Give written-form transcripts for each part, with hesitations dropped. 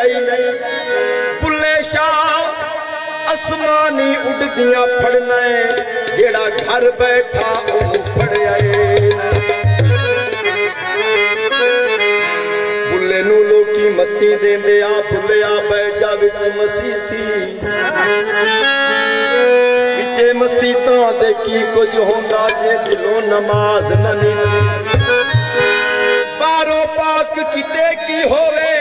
आई नहीं बुल्ले शाह आसमानी उड़दियां फड़ना है जेड़ा घर बैठा ओनू फड़या बुल्ले नू लोकी मत्ती देंदे आ बुल्लिया बैजा विच मसीती विचे मसीतां दे की कुछ होंदा जे दिलों नमाज न नींदी बारों पाक किते की होवे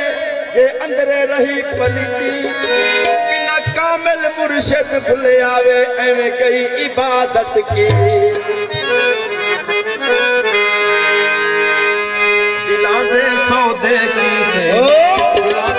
जे अंदरे रही पलीती बिना कामिल मुर्शिद भुले आवे एवें कई इबादत की दिलां दे सौदे कीते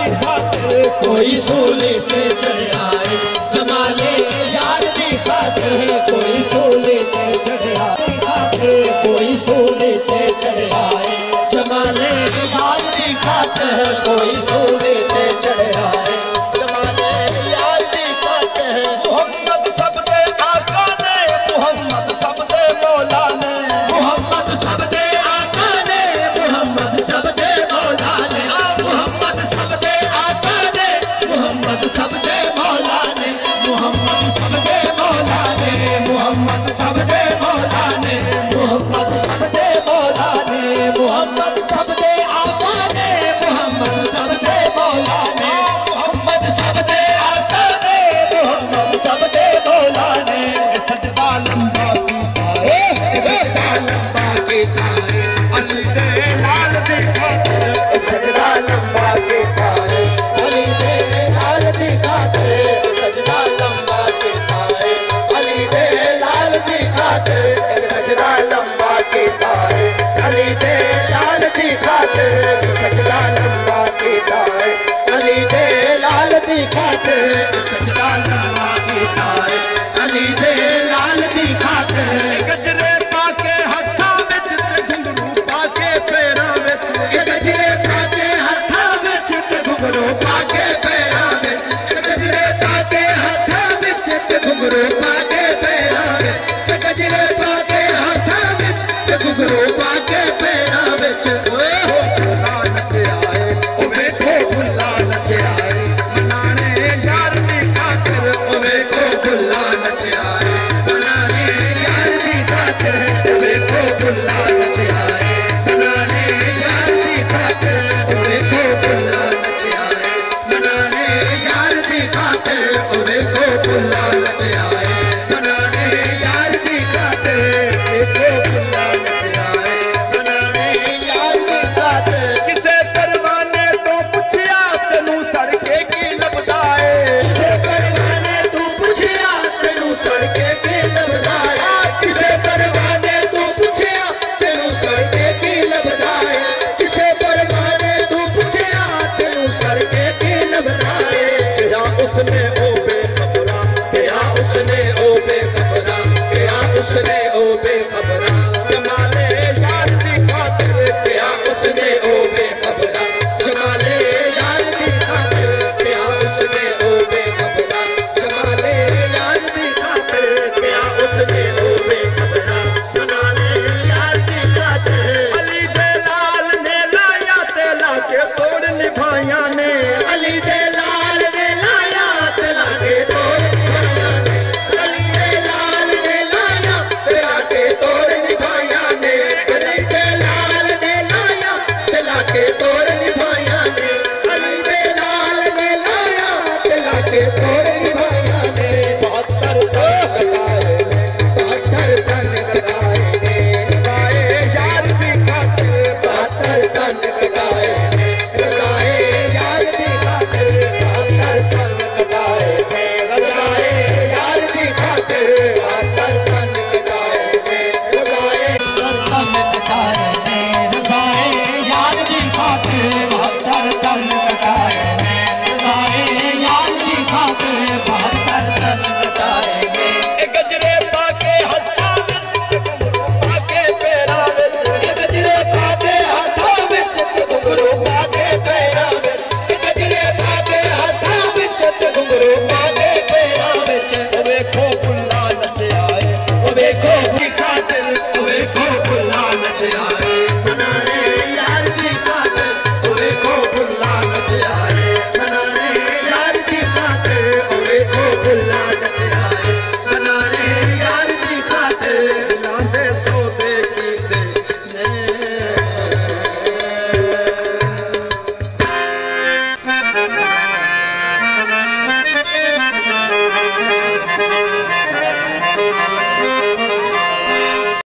कोई सूली पे चढ़ आए जमाले यार दी खातिर कोई सूली पे चढ़ आए खातिर कोई सूली पे चढ़ आए जमाले यार दी खातिर कोई सूली पे चढ़ आए जमाले यार दी खातिर मोहम्मद सब दे आका ने मोहम्मद सब दे मौला ने मोहम्मद सब दे आका ने मोहम्मद सब दे मौला ने मोहम्मद सब दे आका ने मोहम्मद सब दे मौला ने मोहम्मद सब दे मौला ने मोहम्मद सब दे मौला ने मोहम्मद सब दे मौला ने मोहम्मद सब दे आका ने मोहम्मद सब दे मौला ने मोहम्मद सब दे आका ने मोहम्मद सब दे मौला ने सजदा लंबा कीता है सजदा लंबा कीता है असीदे लाल दी खातिर सजदा लंबा कीता है अली दे लाल दी खातिर सजदा लंबा कीता है अली दे लाल दी खातिर सजदा लंबा कीता है अली दे लाल दी खातिर सजदा लंबा कीता है अली दे लाल दी खातिर सजदा लंबा कीता है अली दे लाल दी खातिर गजरे पाके हत्था विच ते घुंघरू पाके पैरां विच गजरे पाके हत्था विच ते घुंघरू पाके पैरां विच गजरे पाके हत्था विच ते घुंघरू पाके पैरां विच गजरे पाके हत्था विच ते घुंघरू पाके पैरां विच ओए हो भुल्ला नचे आए ओ वेखो भुल्ला नचे आए मनाने यार दी खातिर ओ वेखो भुल्ला नचे आए मनाने यार दी खातिर ओ वेखो भुल्ला